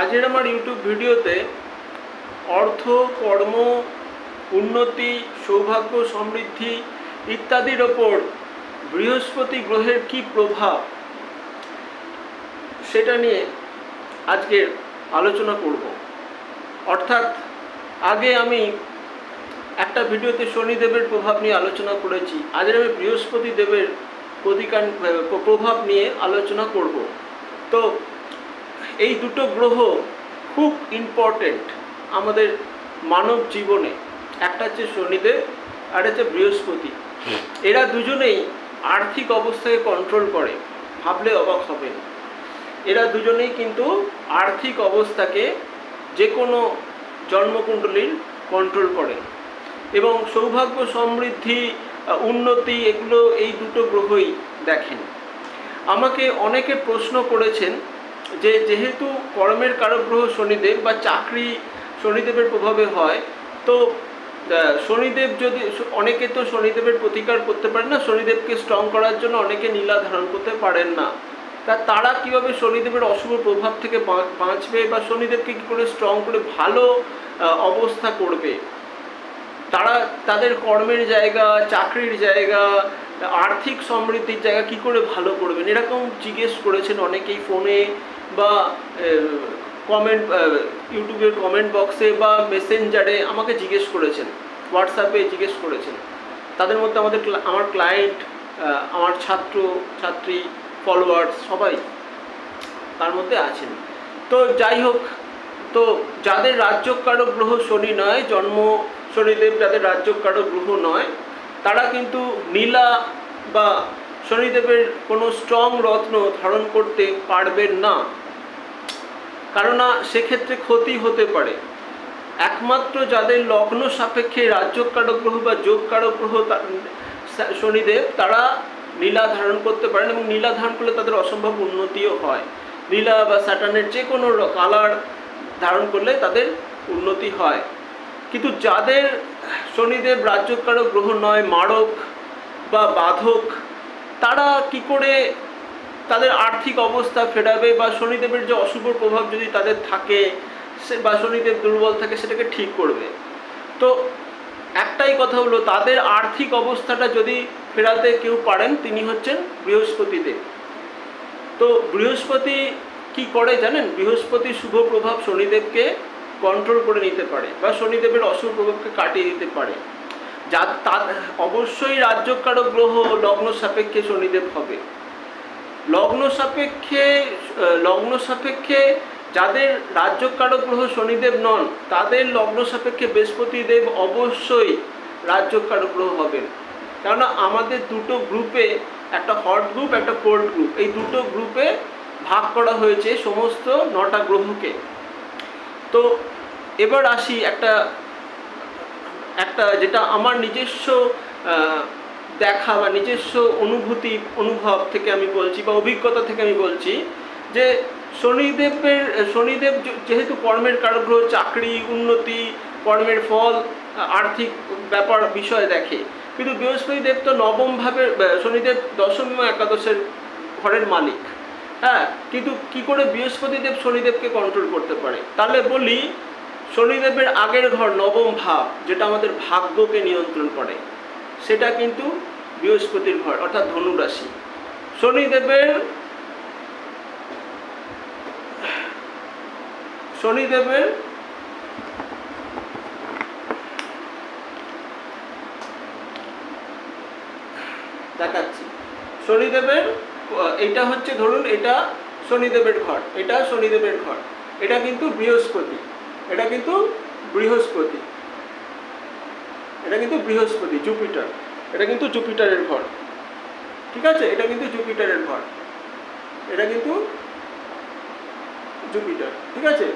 আজের আমার ইউটিউব ভিডিওতে অর্থ, কর্ম, উন্নতি, সৌভাগ্য, সমৃদ্ধি ইত্যাদির ওপর বৃহস্পতি গ্রহের কি প্রভাব সেটা নিয়ে আজকে আলোচনা করব। অর্থাৎ আগে আমি একটা ভিডিওতে শনিদেবের প্রভাব নিয়ে আলোচনা করেছি, আজের আমি বৃহস্পতি দেবের প্রভাব নিয়ে আলোচনা করব। তো এই দুটো গ্রহ খুব ইম্পর্টেন্ট আমাদের মানব জীবনে। একটা হচ্ছে শনিদেব আর হচ্ছে বৃহস্পতি। এরা দুজনেই আর্থিক অবস্থাকে কন্ট্রোল করে, ভাবলে অবাক হবেন। এরা দুজনেই কিন্তু আর্থিক অবস্থাকে যে কোনো জন্মকুণ্ডলীর কন্ট্রোল করে এবং সৌভাগ্য, সমৃদ্ধি, উন্নতি এগুলো এই দুটো গ্রহই দেখেন। আমাকে অনেকে প্রশ্ন করেছেন যে যেহেতু কর্মের কারক গ্রহ শনিদেব বা চাকরি শনিদেবের প্রভাবে হয়, তো শনিদেব যদি, অনেকে তো শনিদেবের প্রতিকার করতে পারেন না, শনিদেবকে স্ট্রং করার জন্য অনেকে নীলা ধারণ করতে পারেন না। তারা কীভাবে শনিদেবের অশুভ প্রভাব থেকে বাঁচবে বা শনিদেবকে কী করে স্ট্রং করে ভালো অবস্থা করবে, তারা তাদের কর্মের জায়গা, চাকরির জায়গা, আর্থিক সমৃদ্ধির জায়গা কী করে ভালো করবেন, এরকম জিজ্ঞেস করেছেন অনেকেই ফোনে বা কমেন্ট, ইউটিউবের কমেন্ট বক্সে বা মেসেঞ্জারে আমাকে জিজ্ঞেস করেছেন, হোয়াটসঅ্যাপে জিজ্ঞেস করেছেন। তাদের মধ্যে আমার ক্লায়েন্ট, আমার ছাত্র ছাত্রী, ফলোয়ার্স সবাই তার মধ্যে আছেন। তো যাই হোক, তো যাদের রাজ্যকারক গ্রহ শনি নয়, জন্ম শনিদেব যাদের রাজ্যকারক গ্রহ নয়, তারা কিন্তু নীলা বা শনিদেবের কোনো স্ট্রং রত্ন ধারণ করতে পারবেন না, কারণ সেক্ষেত্রে ক্ষতি হতে পারে। একমাত্র যাদের লগ্ন সাপেক্ষে রাজ্যকারক গ্রহ বা যোগকারক গ্রহ শনিদেব, তারা নীলা ধারণ করতে পারেন এবং নীলা ধারণ করলে তাদের অসম্ভব উন্নতিও হয়। নীলা বা স্যাটার্নের যে কোনো কালার ধারণ করলে তাদের উন্নতি হয়। কিন্তু যাদের শনিদেব রাজ্যকারক গ্রহ নয়, মারক বা বাধক, তারা কি করে তাদের আর্থিক অবস্থা ফেরাবে বা শনিদেবের যে অশুভ প্রভাব যদি তাদের থাকে বা শনিদেব দুর্বল থাকে সেটাকে ঠিক করবে? তো একটাই কথা হলো, তাদের আর্থিক অবস্থাটা যদি ফেরাতে কেউ পারেন, তিনি হচ্ছেন বৃহস্পতি দেব। তো বৃহস্পতি কি করে জানেন? বৃহস্পতি শুভ প্রভাব শনিদেবকে কন্ট্রোল করে নিতে পারে বা শনিদেবের অশুভ প্রভাবকে কাটিয়ে দিতে পারে। অবশ্যই রাজ্যকারক গ্রহ লগ্ন সাপেক্ষে শনিদেব হবে। লগ্ন সাপেক্ষে যাদের রাজ্যকারক গ্রহ শনিদেব নন, তাদের লগ্ন সাপেক্ষে বৃহস্পতি দেব অবশ্যই রাজ্যকারক গ্রহ হবেন। কেননা আমাদের দুটো গ্রুপে, একটা হট গ্রুপ, একটা কোল্ড গ্রুপ, এই দুটো গ্রুপে ভাগ করা হয়েছে সমস্ত 9টা গ্রহকে। তো এবার আসি একটা যেটা আমার নিজস্ব দেখা বা নিজস্ব অনুভব থেকে আমি বলছি বা অভিজ্ঞতা থেকে আমি বলছি যে শনিদেব যেহেতু কর্মের কারক গ্রহ, চাকরি, উন্নতি, কর্মের ফল, আর্থিক ব্যাপার বিষয় দেখে, কিন্তু বৃহস্পতি দেব তো নবম ভাবে, শনিদেব দশম এবং একাদশের ঘরের মালিক। হ্যাঁ, কিন্তু কি করে বৃহস্পতি দেব শনিদেবকে কন্ট্রোল করতে পারে? তাহলে বলি, শনিদেবের আগের ঘর নবম ভাব, যেটা আমাদের ভাগ্যকে নিয়ন্ত্রণ করে, সেটা কিন্তু বৃহস্পতির ঘর, অর্থাৎ ধনু রাশি। শনিদেবের দেখাচ্ছি, শনিদেবের এটা হচ্ছে, ধরুন এটা শনিদেবের ঘর, এটা শনিদেবের ঘর, এটা কিন্তু বৃহস্পতি, এটা কিন্তু বৃহস্পতি, জুপিটার, এটা কিন্তু জুপিটারের ঘর, ঠিক আছে? এটা কিন্তু জুপিটারের ঘর, এটা কিন্তু জুপিটার, ঠিক আছে?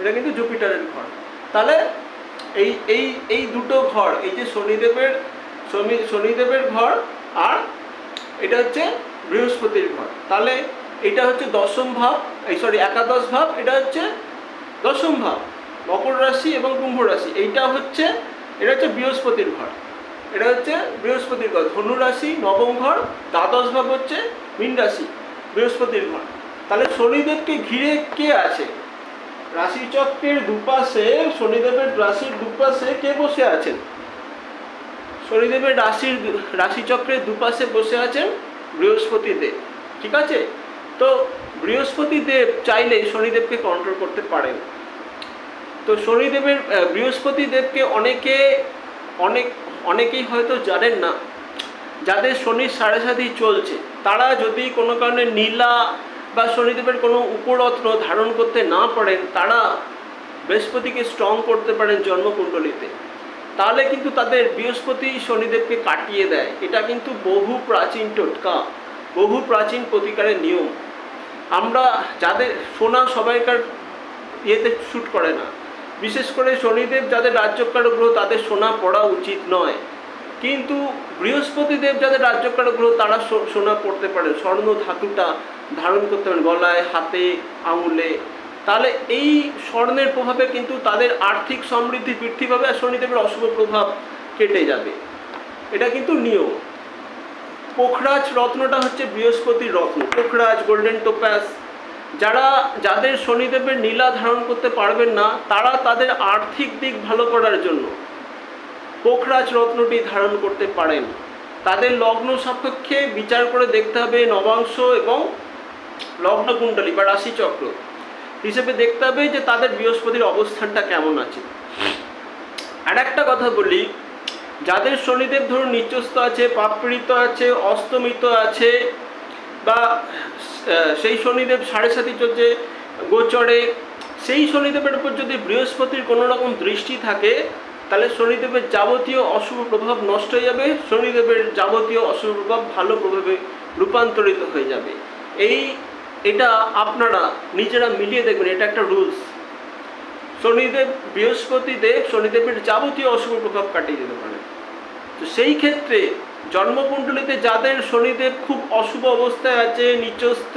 এটা কিন্তু জুপিটারের ঘর। তাহলে এই দুটো ঘর, এই যে শনিদেবের ঘর আর এটা হচ্ছে বৃহস্পতির ঘর, তাহলে এটা হচ্ছে দশম ভাব, একাদশ ভাব, এটা হচ্ছে দশম ভাব, মকর রাশি এবং কুম্ভ রাশি। এটা হচ্ছে বৃহস্পতির ঘর, ধনু রাশি নবম ঘর, দ্বাদশ ভাব হচ্ছে মীন রাশি। বৃহস্পতির ঘর। তাহলে শনিদেবকে ঘিরে কে আছে? রাশিচক্রের দুপাশে, শনিদেবের রাশির দুপাশে কে বসে আছেন? শনিদেবের রাশিচক্রের দুপাশে বসে আছেন বৃহস্পতি দেব। ঠিক আছে? তো বৃহস্পতি দেব চাইলে শনিদেবকে কন্ট্রোল করতে পারেন। তো শনিদেবের বৃহস্পতি দেবকে অনেকেই হয়তো জানেন না। যাদের শনির সাড়ে সাথেই চলছে তারা যদি কোনো কারণে নীলা বা শনিদেবের কোনো উপরত্ন ধারণ করতে না পারেন, তারা বৃহস্পতিকে স্ট্রং করতে পারেন জন্মকুণ্ডলিতে। তাহলে কিন্তু তাদের বৃহস্পতি শনিদেবকে কাটিয়ে দেয়। এটা কিন্তু বহু প্রাচীন টোটকা, বহু প্রাচীন প্রতিকারের নিয়ম। আমরা যাদের সোনা সবাইকার ইয়েতে শ্যুট করে না, বিশেষ করে শনিদেব যাদের রাজ্যকারক গ্রহ তাদের সোনা পড়া উচিত নয়। কিন্তু বৃহস্পতি দেব যাদের রাজ্যকারক গ্রহ তারা সোনা পড়তে পারেন, স্বর্ণ ধাতুটা ধারণ করতে পারেন গলায়, হাতে, আঙুলে। তাহলে এই স্বর্ণের প্রভাবে কিন্তু তাদের আর্থিক সমৃদ্ধি বৃদ্ধি পাবে আর শনিদেবের অশুভ প্রভাব কেটে যাবে। এটা কিন্তু নিয়ম। পোখরাজ রত্নটা হচ্ছে বৃহস্পতির রত্ন, পোখরাজ, গোল্ডেন টোপ্যাজ। যাদের শনিদেবের নীলা ধারণ করতে পারবেন না, তারা তাদের আর্থিক দিক ভালো করার জন্য পোখরাজ রত্নটি ধারণ করতে পারেন। তাদের লগ্ন সাপেক্ষে বিচার করে দেখতে হবে, নবাংশ এবং লগ্ন কুণ্ডলী বা রাশিচক্র হিসেবে দেখতে হবে যে তাদের বৃহস্পতির অবস্থানটা কেমন আছে। আর একটা কথা বলি, যাদের শনিদেব ধরুন নিচস্থ আছে, পাপড়িত আছে, অস্তমিত আছে, বা সেই শনিদেব সাড়ে সাথে চলছে গোচরে, সেই শনিদেবের উপর যদি বৃহস্পতির কোনো রকম দৃষ্টি থাকে তাহলে শনিদেবের যাবতীয় অশুভ প্রভাব নষ্ট হয়ে যাবে, শনিদেবের যাবতীয় অশুভ প্রভাব ভালো প্রভাবে রূপান্তরিত হয়ে যাবে। এটা আপনারা নিজেরা মিলিয়ে দেখবেন, এটা একটা রুলস। বৃহস্পতি দেব শনিদেবের যাবতীয় অশুভ প্রভাব কাটিয়ে দিতে পারে। তো সেই ক্ষেত্রে জন্মকুণ্ডলিতে যাদের শনিদেব খুব অশুভ অবস্থায় আছে, নিচস্থ,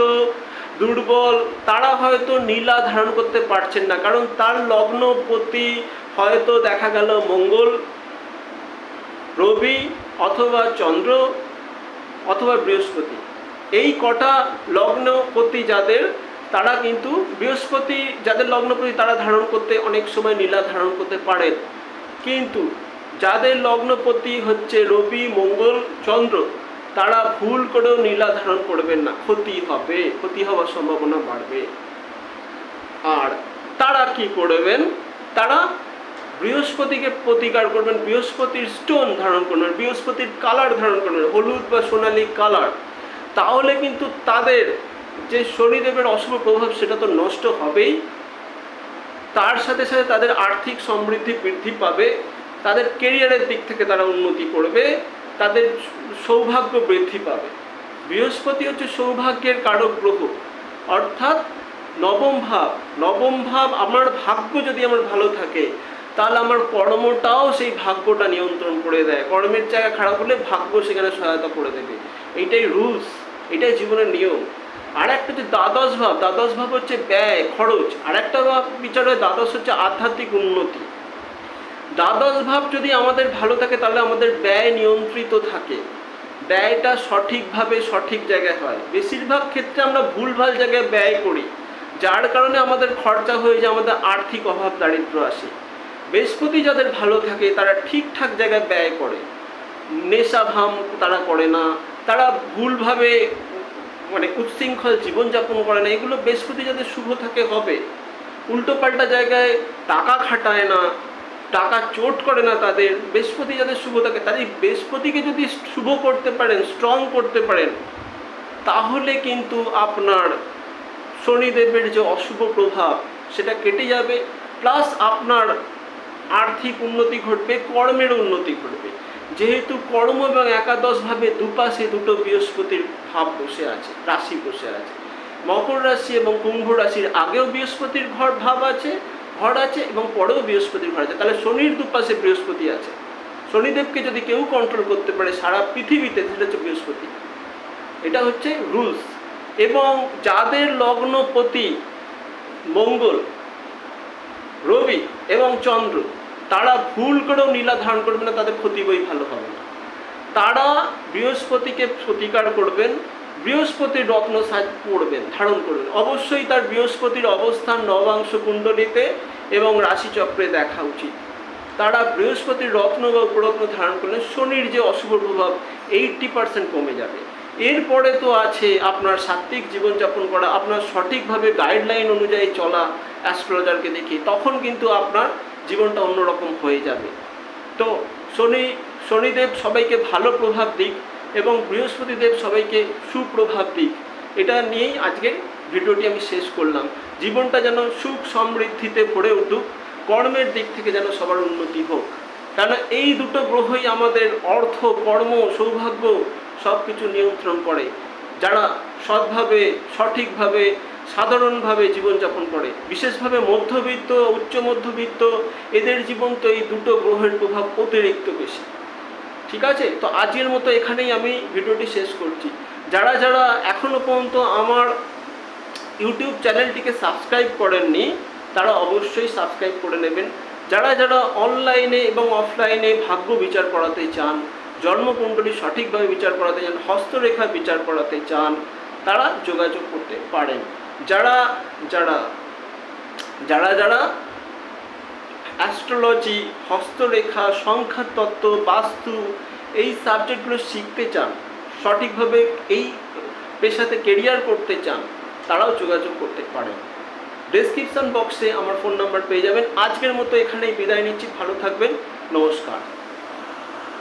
দুর্বল, তারা হয়তো নীলা ধারণ করতে পারছেন না, কারণ তার লগ্নপতি হয়তো দেখা গেল মঙ্গল, রবি অথবা চন্দ্র অথবা বৃহস্পতি। এই কটা লগ্নপতি যাদের, তারা কিন্তু বৃহস্পতি যাদের লগ্নপতি তারা ধারণ করতে অনেক সময় নীলা ধারণ করতে পারেন। কিন্তু যাদের লগ্নপতি হচ্ছে রবি, মঙ্গল, চন্দ্র, তারা ভুল করেও নীলা ধারণ করবেন না, ক্ষতি হবে, ক্ষতি হওয়ার সম্ভাবনা বাড়বে। আর তারা কি করবেন? তারা বৃহস্পতিকে প্রতিকার করবেন, বৃহস্পতির স্টোন ধারণ করবেন, বৃহস্পতির কালার ধারণ করবেন, হলুদ বা সোনালী কালার। তাহলে কিন্তু তাদের যে শনিদেবের অশুভ প্রভাব সেটা তো নষ্ট হবেই, তার সাথে সাথে তাদের আর্থিক সমৃদ্ধি বৃদ্ধি পাবে, তাদের কেরিয়ারের দিক থেকে তারা উন্নতি করবে, তাদের সৌভাগ্য বৃদ্ধি পাবে। বৃহস্পতি হচ্ছে সৌভাগ্যের কারক গ্রহ, অর্থাৎ নবম ভাব। আমার ভাগ্য যদি আমার ভালো থাকে তাহলে আমার কর্মটাও সেই ভাগ্যটা নিয়ন্ত্রণ করে দেয়। কর্মের জায়গা খারাপ হলে ভাগ্য সেখানে সহায়তা করে দেবে। এইটাই রুলস, এটাই জীবনের নিয়ম। আর একটা হচ্ছে দ্বাদশ ভাব। দ্বাদশ ভাব হচ্ছে ব্যয়, খরচ। আর একটা ভাব বিচার হয় দ্বাদশ হচ্ছে আধ্যাত্মিক উন্নতি। দ্বাদশ ভাব যদি আমাদের ভালো থাকে তাহলে আমাদের ব্যয় নিয়ন্ত্রিত থাকে, ব্যয়টা সঠিকভাবে সঠিক জায়গায় হয়। বেশিরভাগ ক্ষেত্রে আমরা ভুলভাল জায়গায় ব্যয় করি, যার কারণে আমাদের খরচা হয়ে যায়, আমাদের আর্থিক অভাব দারিদ্র আসে। বৃহস্পতি যাদের ভালো থাকে তারা ঠিকঠাক জায়গায় ব্যয় করে, নেশা ভাম তারা করে না, তারা ভুলভাবে উচ্ছৃঙ্খল জীবনযাপন করে না। এগুলো বৃহস্পতি যাদের শুভ থাকে হবে। উল্টোপাল্টা জায়গায় টাকা খাটায় না, টাকা চোট করে না তাদের। বৃহস্পতি যাদের শুভ থাকে, তাই বৃহস্পতিকে যদি শুভ করতে পারেন, স্ট্রং করতে পারেন, তাহলে কিন্তু আপনার শনিদেবের যে অশুভ প্রভাব সেটা কেটে যাবে, প্লাস আপনার আর্থিক উন্নতি ঘটবে, কর্মের উন্নতি ঘটবে। যেহেতু কর্ম এবং একাদশভাবে দুপাশে দুটো বৃহস্পতির ভাব বসে আছে, রাশি বসে আছে। মকর রাশি এবং কুম্ভ রাশির আগেও বৃহস্পতির ঘর আছে এবং পরেও বৃহস্পতির ঘর আছে। তাহলে শনির দুপাশে বৃহস্পতি আছে। শনিদেবকে যদি কেউ কন্ট্রোল করতে পারে সারা পৃথিবীতে, সেটা হচ্ছে বৃহস্পতি। এটা হচ্ছে রুলস। এবং যাদের লগ্নপতি মঙ্গল, রবি এবং চন্দ্র, তারা ভুল করেও নীলা ধারণ করবে না, তাদের ক্ষতি বই ভালো হবে না। তারা বৃহস্পতিকে প্রতিকার করবেন, বৃহস্পতির রত্ন পড়বেন, ধারণ করবেন। অবশ্যই তার বৃহস্পতির অবস্থান নবাংশ কুণ্ডলিতে এবং রাশিচক্রে দেখা উচিত। তারা বৃহস্পতির রত্ন বা উপরত্ন ধারণ করলে শনির যে অশুভ প্রভাব 80% কমে যাবে। এরপরে তো আছে আপনার সাত্ত্বিক জীবনযাপন করা, আপনার সঠিকভাবে গাইডলাইন অনুযায়ী চলা অ্যাস্ট্রোলজারকে দেখে, তখন কিন্তু আপনার জীবনটা অন্যরকম হয়ে যাবে। তো শনিদেব সবাইকে ভালো প্রভাব দিক এবং বৃহস্পতিদেব সবাইকে সুপ্রভাব দিক, এটা নিয়েই আজকের ভিডিওটি আমি শেষ করলাম। জীবনটা যেন সুখ সমৃদ্ধিতে ভরে উঠুক, কর্মের দিক থেকে যেন সবার উন্নতি হোক। কারণ এই দুটো গ্রহই আমাদের অর্থ, কর্ম, সৌভাগ্য সব কিছু নিয়ন্ত্রণ করে। যারা সৎভাবে, সঠিকভাবে, সাধারণভাবে জীবনযাপন করে, বিশেষভাবে মধ্যবিত্ত, উচ্চ মধ্যবিত্ত, এদের জীবন তো এই দুটো গ্রহের প্রভাব অতিরিক্ত বেশি। ঠিক আছে, তো আজকের মতো এখানেই আমি ভিডিওটি শেষ করছি। যারা যারা এখনও পর্যন্ত আমার ইউটিউব চ্যানেলটিকে সাবস্ক্রাইব করেননি তারা অবশ্যই সাবস্ক্রাইব করে নেবেন। যারা যারা অনলাইনে এবং অফলাইনে ভাগ্য বিচার করাতে চান, জন্মকুণ্ডলী সঠিকভাবে বিচার করাতে চান, হস্তরেখা বিচার করাতে চান, তারা যোগাযোগ করতে পারেন। যারা যারা যারা যারা অ্যাস্ট্রোলজি, হস্তরেখা, সংখ্যাতত্ত্ব, বাস্তু এই সাবজেক্টগুলো শিখতে চান, সঠিকভাবে এই পেশাতে কেরিয়ার করতে চান, তারাও যোগাযোগ করতে পারেন। ডেসক্রিপশন বক্সে আমার ফোন নাম্বার পেয়ে যাবেন। আজকের মতো এখানেই বিদায় নিচ্ছি। ভালো থাকবেন, নমস্কার।